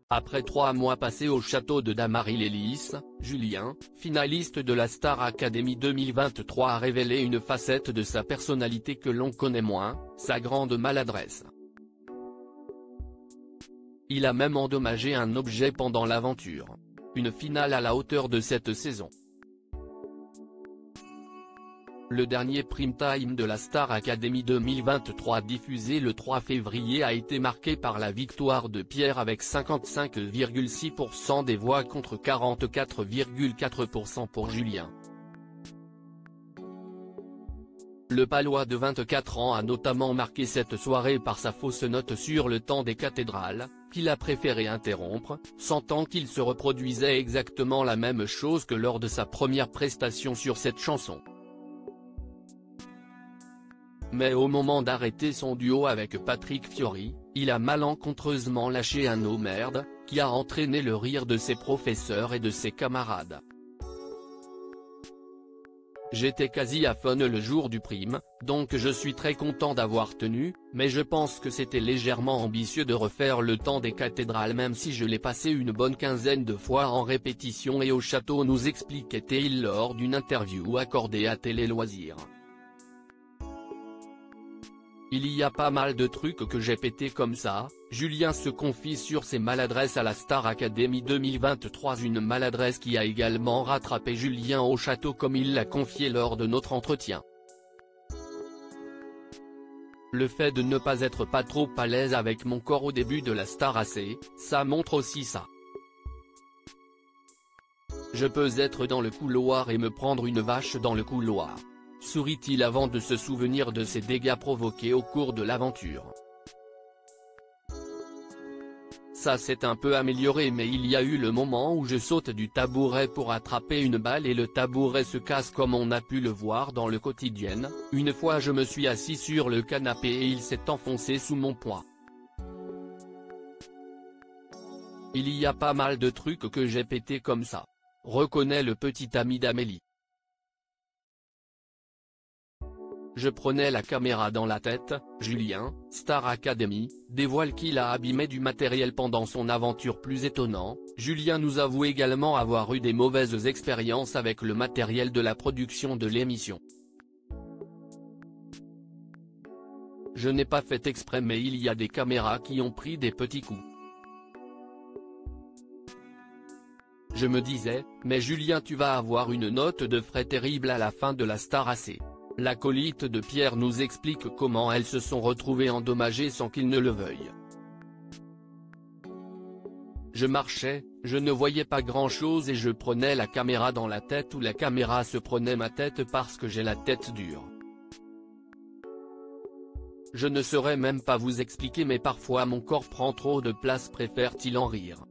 Après 3 mois passés au château de Damary-lès-Lys, Julien, finaliste de la Star Academy 2023 a révélé une facette de sa personnalité que l'on connaît moins, sa grande maladresse. Il a même endommagé un objet pendant l'aventure. Une finale à la hauteur de cette saison. Le dernier prime time de la Star Academy 2023 diffusé le 3 février a été marqué par la victoire de Pierre avec 55,6% des voix contre 44,4% pour Julien. Le Palois de 24 ans a notamment marqué cette soirée par sa fausse note sur le temps des cathédrales, qu'il a préféré interrompre, sentant qu'il se reproduisait exactement la même chose que lors de sa première prestation sur cette chanson. Mais au moment d'arrêter son duo avec Patrick Fiori, il a malencontreusement lâché un « oh merde », qui a entraîné le rire de ses professeurs et de ses camarades. J'étais quasi à fond le jour du prime, donc je suis très content d'avoir tenu, mais je pense que c'était légèrement ambitieux de refaire le temps des cathédrales même si je l'ai passé une bonne quinzaine de fois en répétition et au château, nous expliquait-il lors d'une interview accordée à Télé Loisirs. Il y a pas mal de trucs que j'ai pété comme ça. Julien se confie sur ses maladresses à la Star Academy 2023, une maladresse qui a également rattrapé Julien au château comme il l'a confié lors de notre entretien. Le fait de ne pas être pas trop à l'aise avec mon corps au début de la Star AC, ça montre aussi ça. Je peux être dans le couloir et me prendre une vache dans le couloir. Sourit-il avant de se souvenir de ses dégâts provoqués au cours de l'aventure. Ça s'est un peu amélioré mais il y a eu le moment où je saute du tabouret pour attraper une balle et le tabouret se casse comme on a pu le voir dans le quotidien. Une fois je me suis assis sur le canapé et il s'est enfoncé sous mon poids. Il y a pas mal de trucs que j'ai pété comme ça. Reconnaît le petit ami d'Amélie. Je prenais la caméra dans la tête. Julien, Star Academy, dévoile qu'il a abîmé du matériel pendant son aventure. Plus étonnant, Julien nous avoue également avoir eu des mauvaises expériences avec le matériel de la production de l'émission. Je n'ai pas fait exprès mais il y a des caméras qui ont pris des petits coups. Je me disais, mais Julien tu vas avoir une note de frais terrible à la fin de la Star AC. L'acolyte de Pierre nous explique comment elles se sont retrouvées endommagées sans qu'il ne le veuille. Je marchais, je ne voyais pas grand-chose et je prenais la caméra dans la tête ou la caméra se prenait ma tête parce que j'ai la tête dure. Je ne saurais même pas vous expliquer mais parfois mon corps prend trop de place, préfère-t-il en rire.